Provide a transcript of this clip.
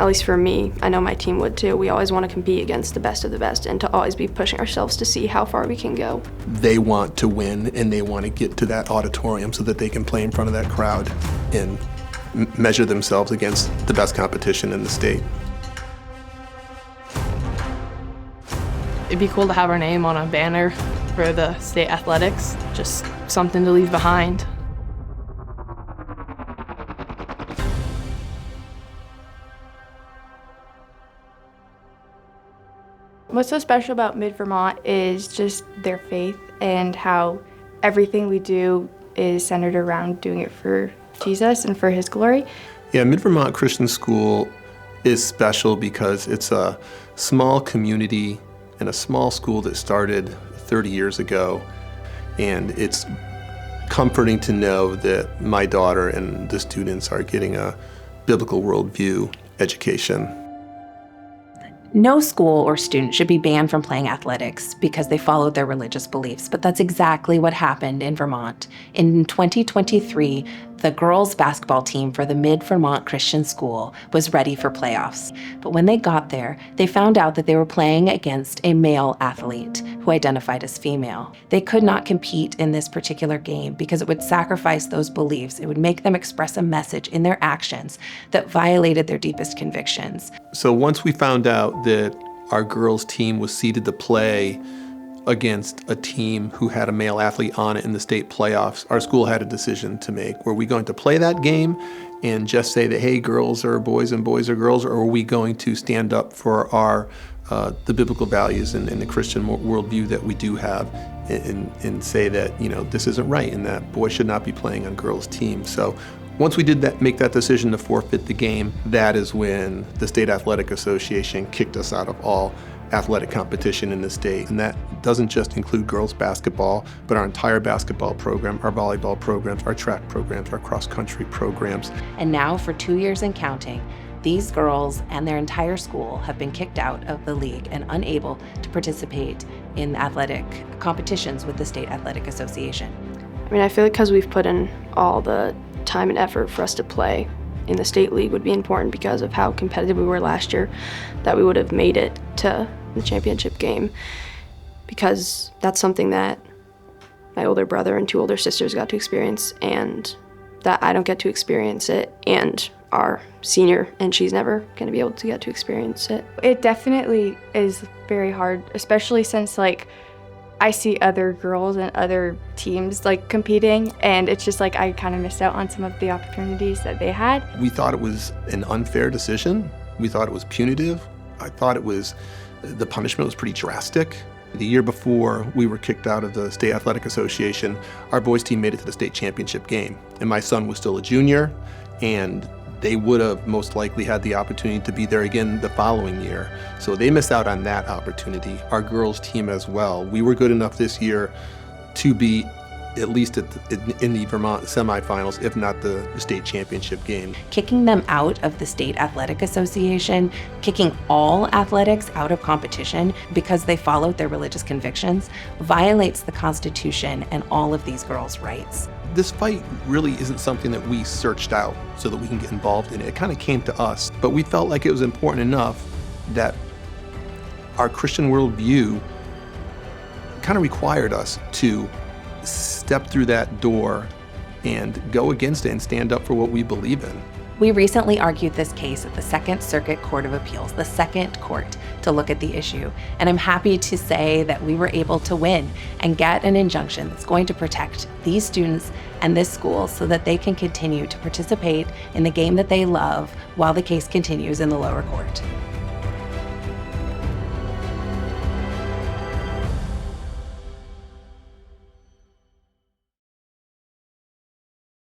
At least for me, I know my team would too. We always want to compete against the best of the best and to always be pushing ourselves to see how far we can go. They want to win and they want to get to that auditorium so that they can play in front of that crowd and measure themselves against the best competition in the state. It'd be cool to have our name on a banner for the state athletics, just something to leave behind. What's so special about Mid Vermont is just their faith and how everything we do is centered around doing it for Jesus and for His glory. Yeah, Mid Vermont Christian School is special because it's a small community and a small school that started 30 years ago. And it's comforting to know that my daughter and the students are getting a biblical worldview education. No school or student should be banned from playing athletics because they followed their religious beliefs, but that's exactly what happened in Vermont. In 2023, the girls' basketball team for the Mid Vermont Christian School was ready for playoffs. But when they got there, they found out that they were playing against a male athlete who identified as female. They could not compete in this particular game because it would sacrifice those beliefs. It would make them express a message in their actions that violated their deepest convictions. So once we found out that our girls' team was seeded to play against a team who had a male athlete on it in the state playoffs, our school had a decision to make. Were we going to play that game and just say that, hey, girls are boys and boys are girls, or are we going to stand up for our the biblical values and the Christian worldview that we do have and say that, you know, this isn't right and that boys should not be playing on girls' teams. So once we did that, make that decision to forfeit the game, that is when the State Athletic Association kicked us out of all athletic competition in the state. And that doesn't just include girls basketball, but our entire basketball program, our volleyball programs, our track programs, our cross-country programs. And now, for 2 years and counting, these girls and their entire school have been kicked out of the league and unable to participate in athletic competitions with the State Athletic Association. I mean, I feel like because we've put in all the time and effort for us to play in the state league would be important because of how competitive we were last year, that we would have made it to the championship game, because that's something that my older brother and 2 older sisters got to experience and that I don't get to experience it, and our senior, and she's never going to be able to get to experience it. It definitely is very hard, especially since I see other girls and other teams competing, and it's just I kind of missed out on some of the opportunities that they had. We thought it was an unfair decision. We thought it was punitive. I thought the punishment was pretty drastic. The year before we were kicked out of the State Athletic Association, our boys team made it to the state championship game. And my son was still a junior, and they would have most likely had the opportunity to be there again the following year. So they missed out on that opportunity. Our girls team as well. We were good enough this year to be at least in the Vermont semifinals, if not the state championship game. Kicking them out of the State Athletic Association, kicking all athletics out of competition because they followed their religious convictions, violates the Constitution and all of these girls' rights. This fight really isn't something that we searched out so that we can get involved in it. It kind of came to us, but we felt like it was important enough that our Christian worldview kind of required us to step through that door and go against it and stand up for what we believe in. We recently argued this case at the Second Circuit Court of Appeals, the second court to look at the issue. And I'm happy to say that we were able to win and get an injunction that's going to protect these students and this school so that they can continue to participate in the game that they love while the case continues in the lower court.